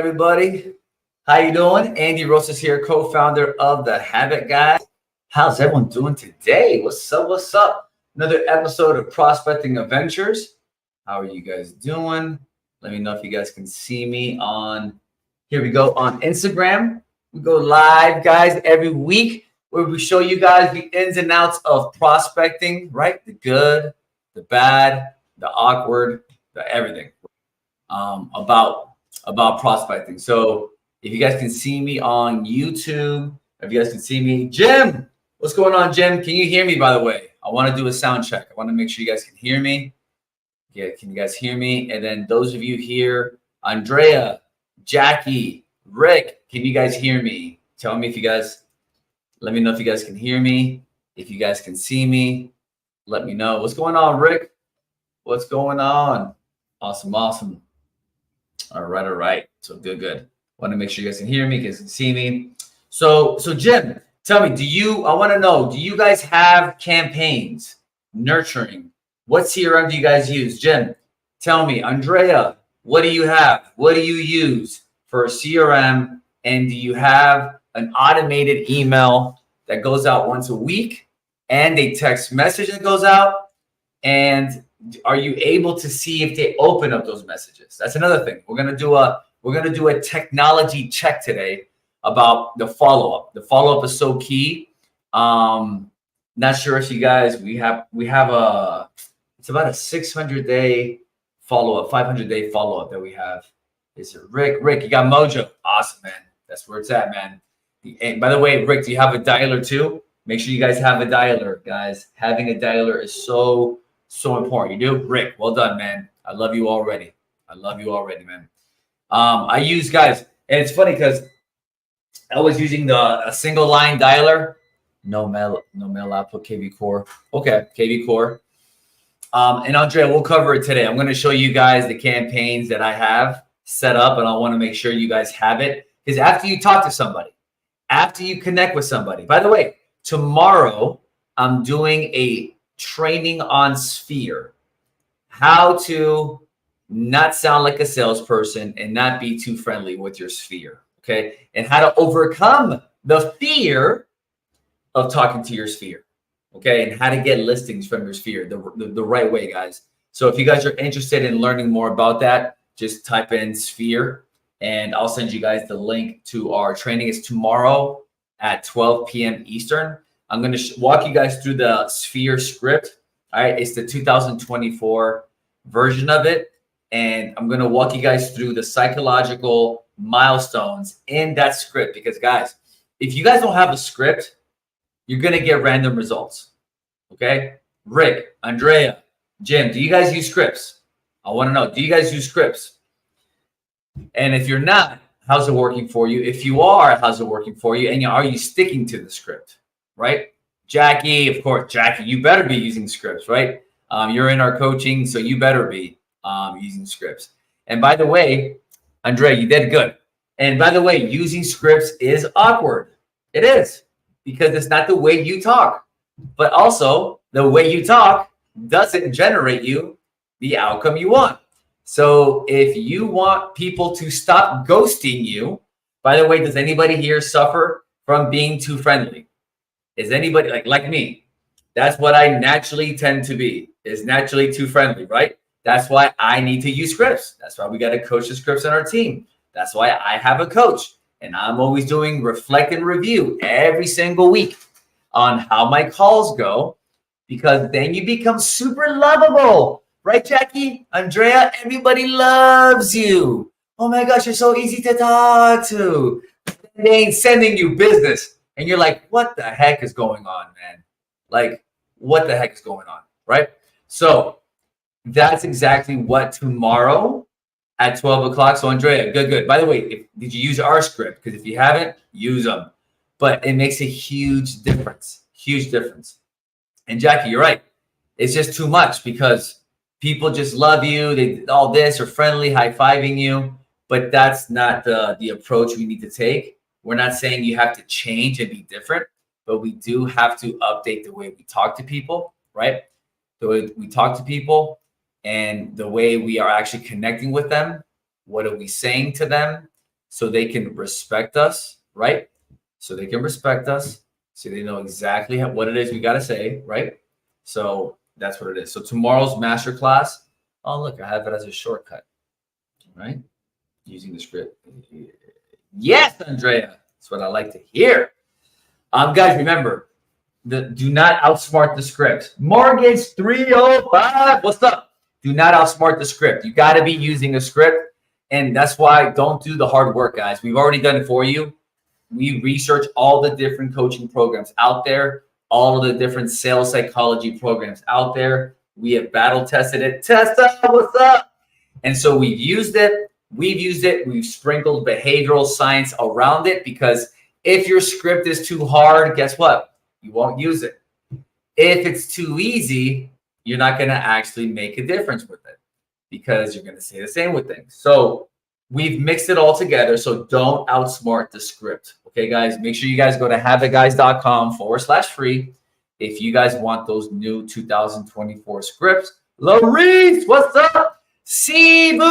everybody? How you doing? Andy Rosas here, co-founder of The Habit Guy. How's everyone doing today? What's up? What's up? Another episode of Prospecting Adventures. How are you guys doing? Let me know if you guys can see me on, here we go, on Instagram. We go live, guys, every week where we show you guys the ins and outs of prospecting, right? The good, the bad, the awkward, the everything about prospecting. So if you guys can see me on YouTube, if you guys can see me, Jim, what's going on, Jim? Can you hear me, by the way? I want to do a sound check. I want to make sure you guys can hear me. Yeah, can you guys hear me? And then those of you here, Andrea, Jackie, Rick, can you guys hear me? Tell me if you guys, let me know if you guys can hear me. If you guys can see me, let me know. What's going on, Rick? What's going on? Awesome, awesome. All right. So good. Want to make sure you guys can hear me, you guys can see me. So Jim, tell me, I want to know, do you guys have campaigns, nurturing? What CRM do you guys use? Jim, tell me. Andrea, what do you have? What do you use for a CRM? And do you have an automated email that goes out once a week and a text message that goes out? And are you able to see if they open up those messages? That's another thing. We're gonna do a technology check today about the follow-up. The follow-up is so key. Not sure if you guys, we have it's about a 600-day follow-up, 500-day follow-up that we have. Is it Rick? Rick, you got Mojo. Awesome, man. That's where it's at, man. And by the way, Rick, do you have a dialer too? Make sure you guys have a dialer, guys. Having a dialer is so important. You do? Rick, well done, man. I love you already. Man. I use, guys, and it's funny because I was using a single line dialer. No mail output, KV Core. Okay, KV Core. And Andrea, we'll cover it today. I'm going to show you guys the campaigns that I have set up, and I want to make sure you guys have it. Because after you talk to somebody, after you connect with somebody, by the way, tomorrow I'm doing a training on Sphere, how to not sound like a salesperson and not be too friendly with your Sphere, okay? And how to overcome the fear of talking to your Sphere, okay? And how to get listings from your Sphere the right way, guys. So if you guys are interested in learning more about that, just type in Sphere and I'll send you guys the link to our training. It's tomorrow at 12 p.m. Eastern. I'm going to walk you guys through the Sphere script. All right. It's the 2024 version of it. And I'm going to walk you guys through the psychological milestones in that script. Because, guys, if you guys don't have a script, you're going to get random results. Okay. Rick, Andrea, Jim, do you guys use scripts? I want to know, do you guys use scripts? And if you're not, how's it working for you? If you are, how's it working for you? And are you sticking to the script? Right? Jackie, of course, Jackie, you better be using scripts, right? You're in our coaching, so you better be using scripts. And by the way, Andrea, you did good. And by the way, using scripts is awkward. It is, because it's not the way you talk. But also, the way you talk doesn't generate you the outcome you want. So if you want people to stop ghosting you, by the way, does anybody here suffer from being too friendly? Is anybody like me? That's what I naturally tend to be, is naturally too friendly, right? That's why I need to use scripts. That's why we got to coach the scripts on our team. That's why I have a coach. And I'm always doing reflect and review every single week on how my calls go, because then you become super lovable. Right, Jackie? Andrea, everybody loves you. Oh my gosh, you're so easy to talk to. They ain't sending you business. And you're like, what the heck is going on, man? Like, what the heck is going on, right? So that's exactly what tomorrow at 12 o'clock. So Andrea, good. By the way, did you use our script? Because if you haven't, use them. But it makes a huge difference. And Jackie, you're right. It's just too much because people just love you. They all this or friendly, high-fiving you. But that's not the approach we need to take. We're not saying you have to change and be different, but we do have to update the way we talk to people, right? The way we talk to people and the way we are actually connecting with them. What are we saying to them? so they can respect us, right? So they can respect us, so they know exactly what it is we got to say, right? So that's what it is. So tomorrow's masterclass, oh, look, I have it as a shortcut, right? Using the script. Yes, Andrea. That's what I like to hear. Guys, remember, do not outsmart the script. Mortgage 305. What's up? Do not outsmart the script. You got to be using a script. And that's why don't do the hard work, guys. We've already done it for you. We research all the different coaching programs out there, all of the different sales psychology programs out there. We have battle tested it. Testa, what's up? And so we've used it. We've sprinkled behavioral science around it, because if your script is too hard, guess what? You won't use it. If it's too easy, you're not going to actually make a difference with it, because you're going to say the same with things. So we've mixed it all together. So don't outsmart the script. Okay, guys, make sure you guys go to habitguys.com/free if you guys want those new 2024 scripts. Larice, what's up? Sibu,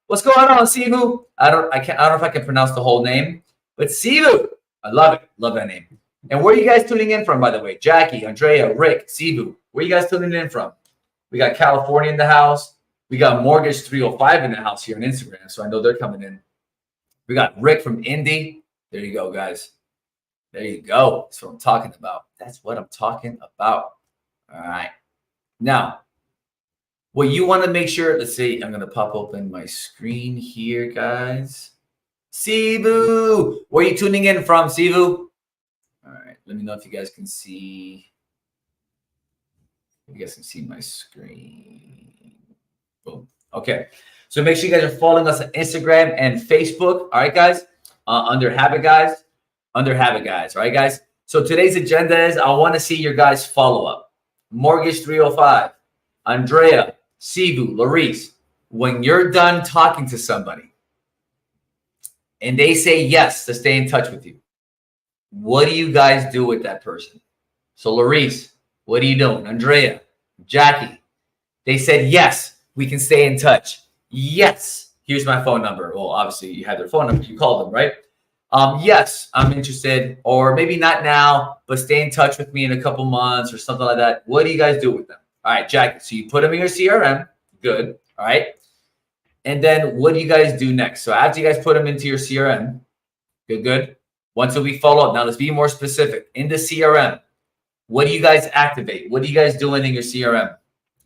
what's going on, Sibu? I don't know if I can pronounce the whole name, but Sibu, I love it. Love that name. And where are you guys tuning in from, by the way? Jackie, Andrea, Rick, Sibu, where are you guys tuning in from? We got California in the house. We got Mortgage 305 in the house here on Instagram, so I know they're coming in. We got Rick from Indy. There you go, guys. There you go. That's what I'm talking about. That's what I'm talking about. All right. Now, what you want to make sure, let's see, I'm going to pop open my screen here, guys. Sibu, where are you tuning in from, Sibu? All right, let me know if you guys can see. You guys can see my screen. Boom. Okay, so make sure you guys are following us on Instagram and Facebook. All right, guys, under Habit Guys. All right, guys. So today's agenda is I want to see your guys' follow-up. Mortgage 305, Andrea, Sibu, Larice, when you're done talking to somebody and they say yes to stay in touch with you, what do you guys do with that person? So Larice, what are you doing? Andrea, Jackie, they said, yes, we can stay in touch. Yes, here's my phone number. Well, obviously you had their phone number. You called them, right? Yes, I'm interested, or maybe not now, but stay in touch with me in a couple months or something like that. What do you guys do with them? All right, Jackie, so you put them in your CRM. Good. All right. And then what do you guys do next? So after you guys put them into your CRM, good. Once a week follow up. Now let's be more specific. In the CRM, what do you guys activate? What are you guys doing in your CRM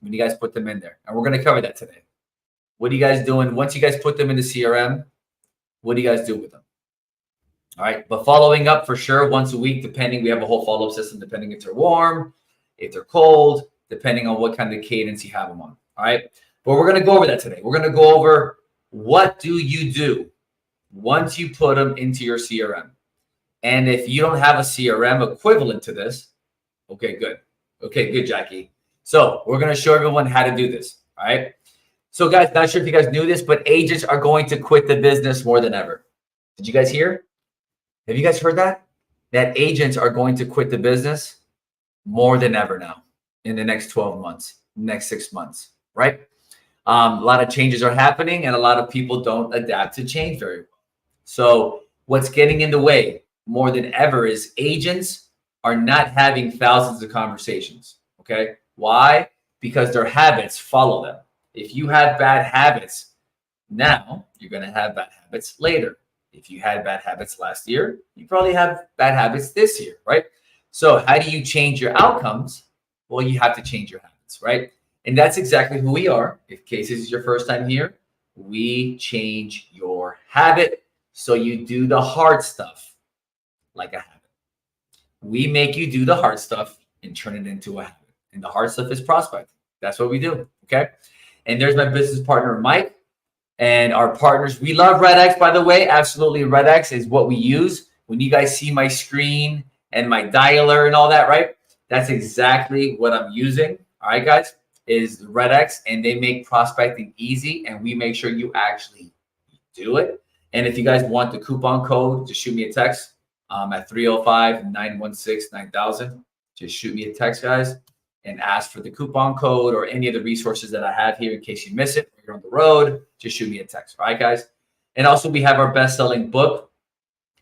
when you guys put them in there? And we're going to cover that today. What are you guys doing once you guys put them in the CRM? What do you guys do with them? All right. But following up for sure once a week, depending, we have a whole follow-up system, depending if they're warm, if they're cold, depending on what kind of cadence you have them on. All right. But we're going to go over that today. We're going to go over what do you do once you put them into your CRM. And if you don't have a CRM equivalent to this, okay, good. Okay, good, Jackie. So we're going to show everyone how to do this. All right. So guys, not sure if you guys knew this, but agents are going to quit the business more than ever. Did you guys hear? Have you guys heard that? That agents are going to quit the business more than ever now in the next 12 months, next 6 months, right? A lot of changes are happening and a lot of people don't adapt to change very well. So what's getting in the way more than ever is agents are not having thousands of conversations, okay? Why? Because their habits follow them. If you have bad habits now, you're going to have bad habits later. If you had bad habits last year, you probably have bad habits this year, right? So how do you change your outcomes? Well, you have to change your habits, right? And that's exactly who we are. If Casey is your first time here, we change your habit so you do the hard stuff like a habit. We make you do the hard stuff and turn it into a habit. And the hard stuff is prospecting. That's what we do, okay? And there's my business partner, Mike. And our partners, we love RedX, by the way. Absolutely, RedX is what we use. When you guys see my screen and my dialer and all that, right? That's exactly what I'm using. All right, guys, is RedX, and they make prospecting easy, and we make sure you actually do it. And if you guys want the coupon code, just shoot me a text at 305-916-9000. Just shoot me a text, guys, and ask for the coupon code or any of the resources that I have here in case you miss it or you're on the road. Just shoot me a text. All right, guys. And also we have our best-selling book.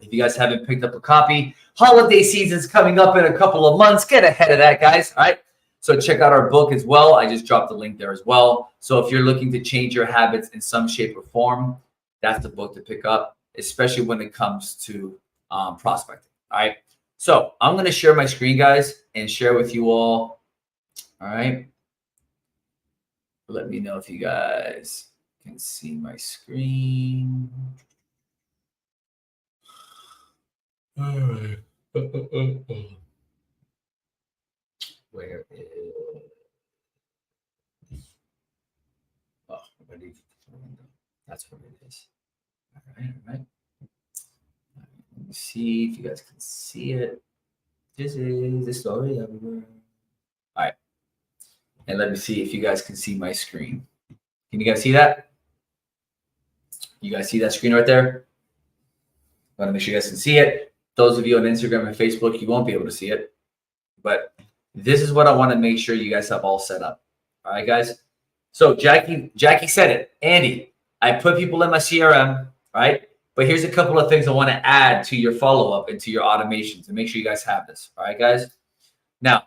If you guys haven't picked up a copy, holiday season's coming up in a couple of months. Get ahead of that, guys. All right. So check out our book as well. I just dropped the link there as well. So if you're looking to change your habits in some shape or form, that's the book to pick up, especially when it comes to prospecting. All right. So I'm going to share my screen, guys, and share with you all. All right. Let me know if you guys can see my screen. All right. Where is? Oh, that's what it is. All right, all right. Let me see if you guys can see it. This is the story everywhere. All right. And let me see if you guys can see my screen. Can you guys see that? You guys see that screen right there? I want to make sure you guys can see it. Those of you on Instagram and Facebook, you won't be able to see it. But this is what I want to make sure you guys have all set up. All right, guys. So Jackie said it. Andy, I put people in my CRM, right? But here's a couple of things I want to add to your follow-up and to your automation to make sure you guys have this. All right, guys. Now,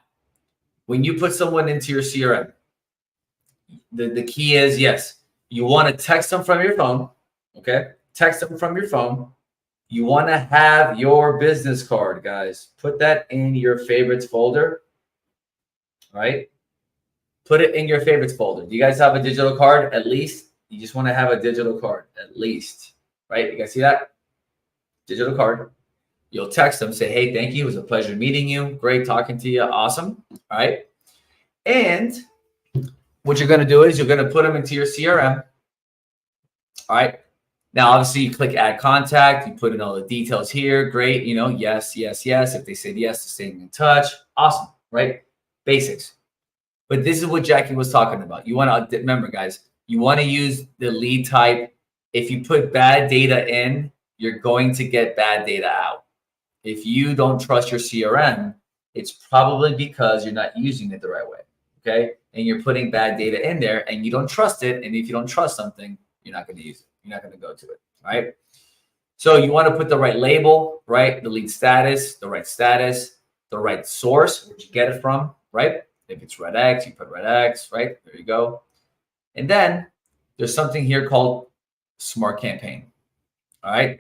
when you put someone into your CRM, the key is, yes, you want to text them from your phone, okay? Text them from your phone. You want to have your business card, guys. Put that in your favorites folder, right? Put it in your favorites folder. Do you guys have a digital card? At least you just want to have a digital card, at least, right? You guys see that? Digital card. You'll text them, say, hey, thank you. It was a pleasure meeting you. Great talking to you. Awesome. All right. And what you're going to do is you're going to put them into your CRM. All right. Now, obviously, you click add contact. You put in all the details here. Great. You know, yes, yes, yes. If they said yes to staying in touch. Awesome. Right? Basics. But this is what Jackie was talking about. You want to remember, guys, you want to use the lead type. If you put bad data in, you're going to get bad data out. If you don't trust your CRM, it's probably because you're not using it the right way. Okay. And you're putting bad data in there and you don't trust it. And if you don't trust something, you're not going to use it. You're not going to go to it. Right. So you want to put the right label, right? The lead status, the right source, where'd you get it from, right? If it's Red X, you put Red X, right? There you go. And then there's something here called Smart Campaign. All right.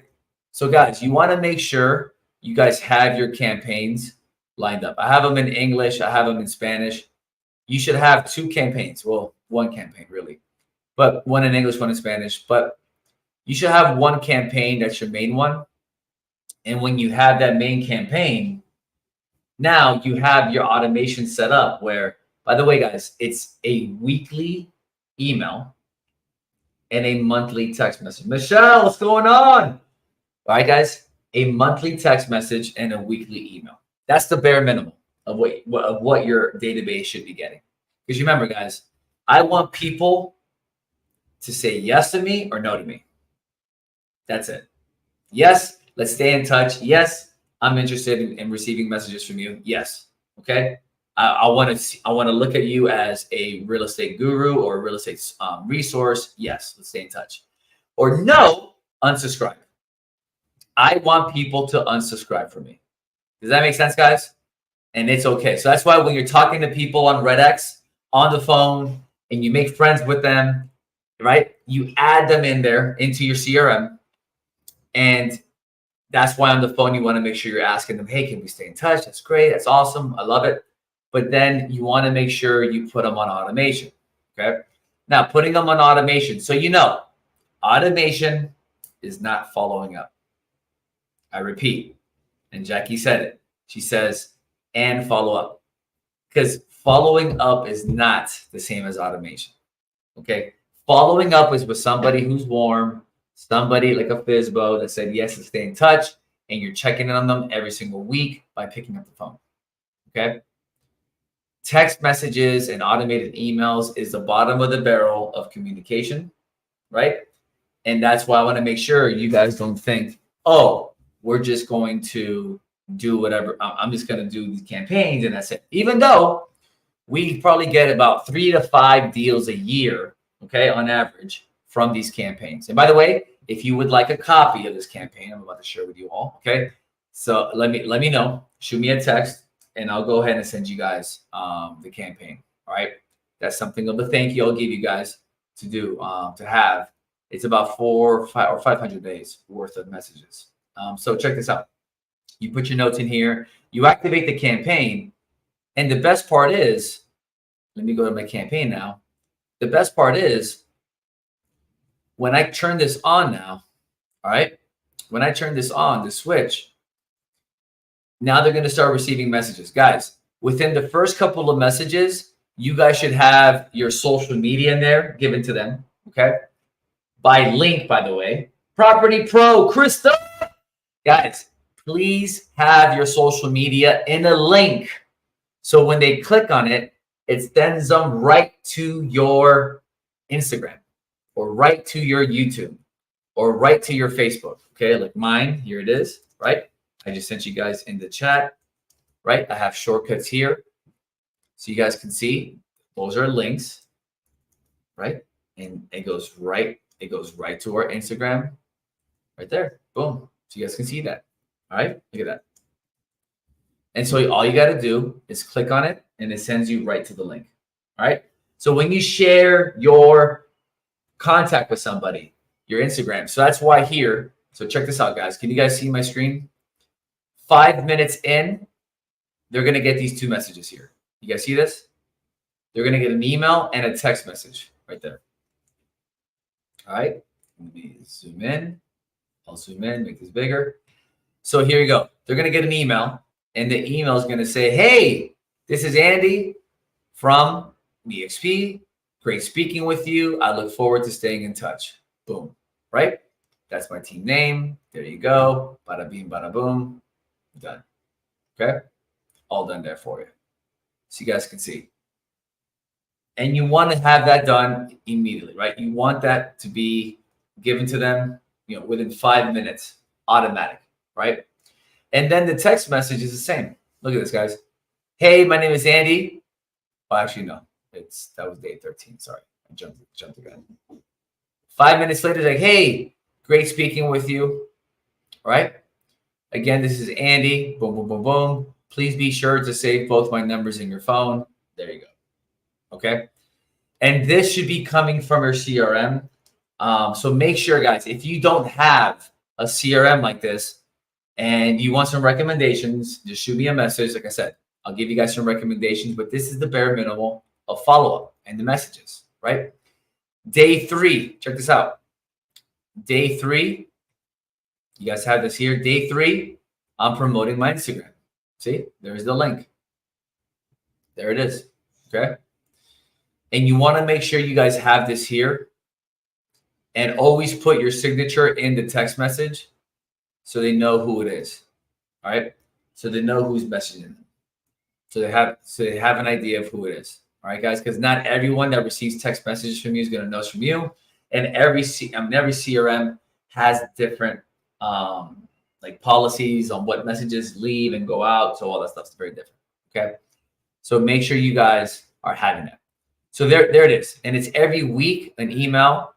So guys, you want to make sure you guys have your campaigns lined up. I have them in English. I have them in Spanish. You should have two campaigns. Well, one campaign really, but one in English, one in Spanish. But you should have one campaign that's your main one. And when you have that main campaign, now you have your automation set up where, by the way, guys, it's a weekly email and a monthly text message. Michelle, what's going on? All right, guys, a monthly text message and a weekly email. That's the bare minimum of what your database should be getting. Because remember, guys, I want people to say yes to me or no to me. That's it. Yes, let's stay in touch. Yes, I'm interested in receiving messages from you. Yes. Okay. I want to look at you as a real estate guru or a real estate resource. Yes, let's stay in touch. Or no, unsubscribe. I want people to unsubscribe from me. Does that make sense, guys? And it's okay. So that's why when you're talking to people on RedX on the phone and you make friends with them, right? You add them in there into your CRM. And that's why on the phone, you want to make sure you're asking them, hey, can we stay in touch? That's great. That's awesome. I love it. But then you want to make sure you put them on automation. Okay. Now, putting them on automation. So, automation is not following up. I repeat, and Jackie said it. She says, and follow up. Because following up is not the same as automation. Okay. Following up is with somebody who's warm, somebody like a FISBO that said yes to stay in touch, and you're checking in on them every single week by picking up the phone. Okay. Text messages and automated emails is the bottom of the barrel of communication, right? And that's why I want to make sure you guys don't think, oh, we're just going to do whatever. I'm just going to do these campaigns and that's it. Even though we probably get about 3 to 5 deals a year, okay, on average from these campaigns. And by the way, if you would like a copy of this campaign, I'm about to share with you all. Okay. So let me know. Shoot me a text, and I'll go ahead and send you guys the campaign. All right. That's something of a thank you I'll give you guys to do to have. It's about 500 days worth of messages. So check this out. You put your notes in here. You activate the campaign, and the best part is, let me go to my campaign now. The best part is when I turn this on now. All right. When I turn this on, the switch. Now they're going to start receiving messages. Guys, within the first couple of messages, you guys should have your social media in there given to them, okay? By link, by the way. Property Pro, Krista. Guys, please have your social media in a link. So when they click on it, it sends them right to your Instagram or right to your YouTube or right to your Facebook, okay? Like mine, here it is, right? I just sent you guys in the chat, right? I have shortcuts here so you guys can see. Those are links, right? And it goes right to our Instagram right there. Boom. So you guys can see that. All right, look at that. And so all you got to do is click on it and it sends you right to the link. All right. So when you share your contact with somebody, your Instagram. So that's why here. So check this out, guys. Can you guys see my screen? 5 minutes in, they're going to get these two messages here. You guys see this? They're going to get an email and a text message right there. All right. Let me zoom in. I'll zoom in, make this bigger. So here you go. They're going to get an email, and the email is going to say, hey, this is Andy from EXP. Great speaking with you. I look forward to staying in touch. Boom. Right? That's my team name. There you go. Bada bing, bada boom. Done. Okay? All done there for you. So you guys can see. And you want to have that done immediately, right? You want that to be given to them, within 5 minutes, automatic, right? And then the text message is the same. Look at this, guys. Hey, my name is Andy. Well, actually, no. That was day 13. Sorry. I jumped again. 5 minutes later, like, hey, great speaking with you. All right? Again, this is Andy. Boom, boom, boom, boom. Please be sure to save both my numbers in your phone. There you go. Okay? And this should be coming from your CRM. So make sure, guys, if you don't have a CRM like this and you want some recommendations, just shoot me a message. Like I said, I'll give you guys some recommendations, but this is the bare minimum of follow-up and the messages, right? Day 3, check this out. Day 3, you guys have this here. Day 3, I'm promoting my Instagram. See, there's the link. There it is, okay? And you want to make sure you guys have this here and always put your signature in the text message so they know who it is, all right? So they know who's messaging them. So they have an idea of who it is, all right, guys? Because not everyone that receives text messages from you is going to know it's from you. And every CRM has different like policies on what messages leave and go out. So all that stuff's very different, okay? So make sure you guys are having that. So there it is. And it's every week an email,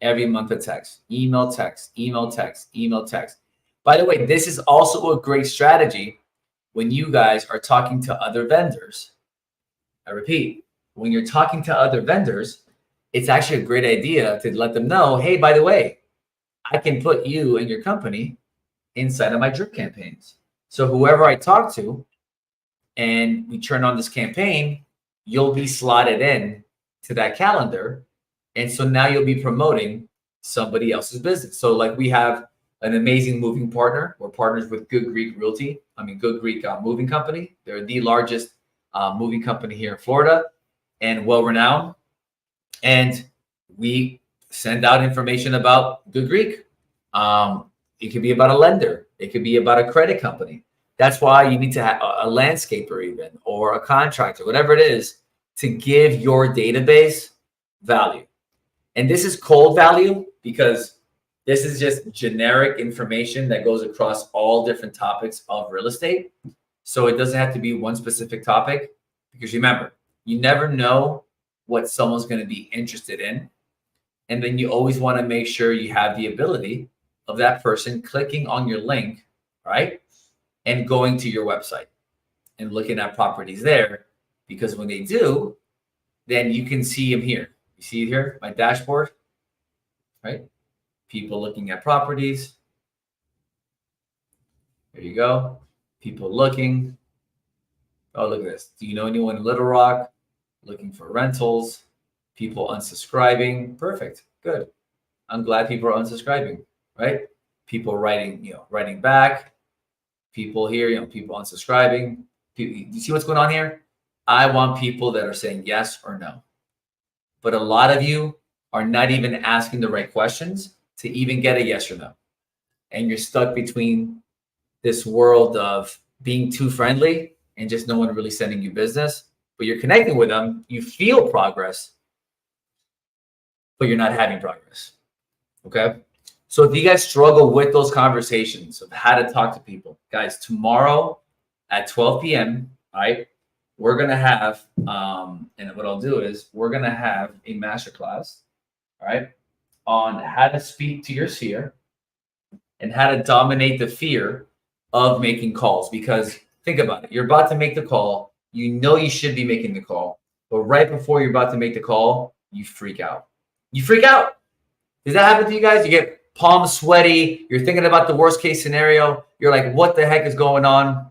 every month a text, email, text, email, text, email, text. By the way, this is also a great strategy when you guys are talking to other vendors. I repeat, when you're talking to other vendors, it's actually a great idea to let them know, hey, by the way, I can put you and your company inside of my drip campaigns. So whoever I talk to and we turn on this campaign, you'll be slotted in to that calendar. And so now you'll be promoting somebody else's business. So like we have an amazing moving partner. We're partners with Good Greek Moving Company. They're the largest moving company here in Florida and well-renowned. And we send out information about Good Greek. It could be about a lender. It could be about a credit company. That's why you need to have a landscaper even or a contractor, whatever it is, to give your database value. And this is cold value because this is just generic information that goes across all different topics of real estate. So it doesn't have to be one specific topic because remember, you never know what someone's going to be interested in. And then you always want to make sure you have the ability of that person clicking on your link, right? And going to your website and looking at properties there. Because when they do, then you can see them here. You see it here, my dashboard, right? People looking at properties. There you go. People looking. Oh, look at this. Do you know anyone in Little Rock looking for rentals? People unsubscribing. Perfect. Good. I'm glad people are unsubscribing, right? People writing back. People here, people unsubscribing. You see what's going on here? I want people that are saying yes or no. But a lot of you are not even asking the right questions to even get a yes or no. And you're stuck between this world of being too friendly and just no one really sending you business, but you're connecting with them. You feel progress, but you're not having progress. Okay. So if you guys struggle with those conversations of how to talk to people, guys, tomorrow at 12 p.m., all right, we're going to have, and what I'll do is we're going to have a masterclass, all right, on how to speak to your sphere and how to dominate the fear of making calls. Because think about it. You're about to make the call. You know you should be making the call. But right before you're about to make the call, you freak out. You freak out. Does that happen to you guys? You get palms sweaty. You're thinking about the worst case scenario. You're like, what the heck is going on?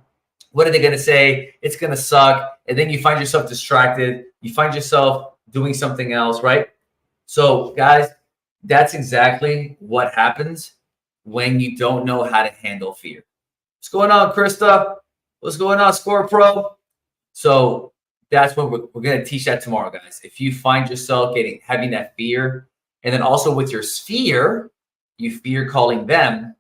What are they going to say? It's going to suck. And then you find yourself distracted. You find yourself doing something else, right? So, guys, that's exactly what happens when you don't know how to handle fear. What's going on, Krista? What's going on, Score Pro? So that's what we're going to teach that tomorrow, guys. If you find yourself having that fear, and then also with your sphere, you fear calling them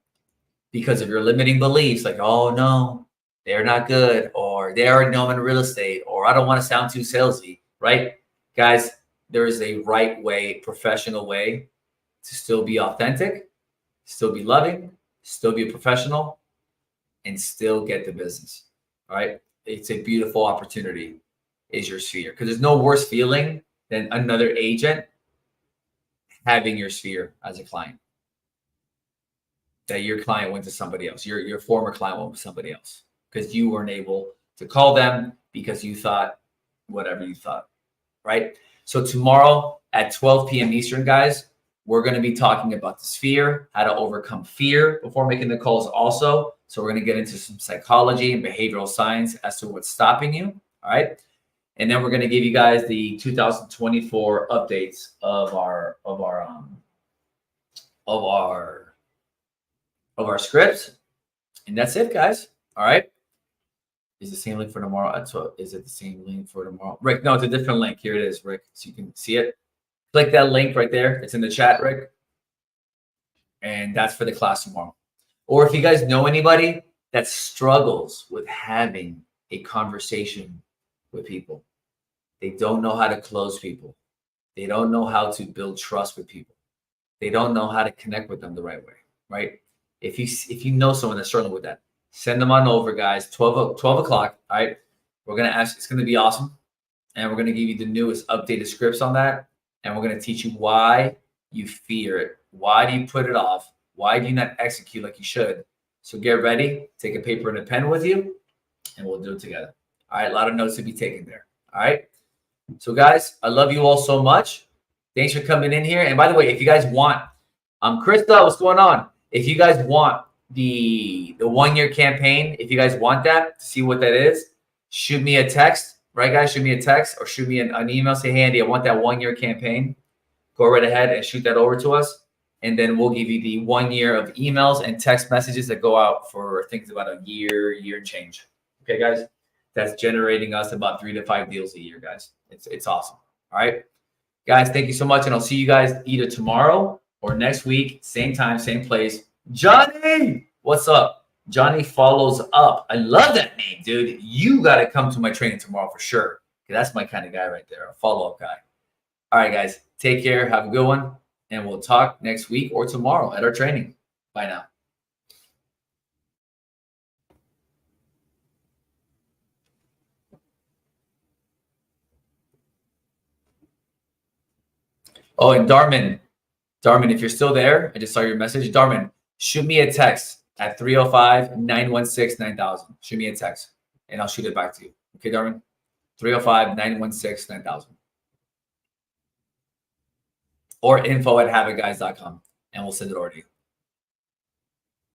because of your limiting beliefs, like, oh no, they're not good, or they already know I'm in real estate, or I don't want to sound too salesy, right? Guys, there is a right way, professional way to still be authentic, still be loving, still be a professional, and still get the business. All right. It's a beautiful opportunity, is your sphere. Because there's no worse feeling than another agent having your sphere as a client. That your client went to somebody else. Your former client went with somebody else. Because you weren't able to call them because you thought whatever you thought. Right? So tomorrow at 12 p.m. Eastern, guys, we're going to be talking about the sphere, how to overcome fear before making the calls also. So we're going to get into some psychology and behavioral science as to what's stopping you. All right. And then we're going to give you guys the 2024 updates of our scripts. And that's it, guys. All right. Is the same link for tomorrow? Is it the same link for tomorrow? Rick, no, it's a different link. Here it is, Rick. So you can see it. Click that link right there. It's in the chat, Rick. And that's for the class tomorrow. Or if you guys know anybody that struggles with having a conversation with people, they don't know how to close people. They don't know how to build trust with people. They don't know how to connect with them the right way, right? If you know someone that's struggling with that, send them on over, guys. 12 o'clock, all right? We're going to ask. It's going to be awesome. And we're going to give you the newest updated scripts on that. And we're going to teach you why you fear it. Why do you put it off? Why do you not execute like you should? So get ready. Take a paper and a pen with you, and we'll do it together. All right. A lot of notes to be taken there. All right. So, guys, I love you all so much. Thanks for coming in here. And by the way, if you guys want, Krista, what's going on? If you guys want the 1 year campaign, if you guys want that, to see what that is, shoot me a text. Right, guys? Shoot me a text or shoot me an email. Say, hey, Andy, I want that 1 year campaign. Go right ahead and shoot that over to us. And then we'll give you the 1 year of emails and text messages that go out for things about a year and change. Okay, guys? That's generating us about 3 to 5 deals a year, guys. It's awesome. All right. Guys, thank you so much. And I'll see you guys either tomorrow or next week. Same time, same place. Johnny, what's up? Johnny follows up. I love that name, dude. You got to come to my training tomorrow for sure. That's my kind of guy right there, a follow-up guy. All right, guys. Take care. Have a good one. And we'll talk next week or tomorrow at our training. Bye now. Oh, and Darman, Darman, if you're still there, I just saw your message. Darman, shoot me a text at 305-916-9000. Shoot me a text, and I'll shoot it back to you. Okay, Darman? 305-916-9000. Or info@habitguys.com, and we'll send it over to you.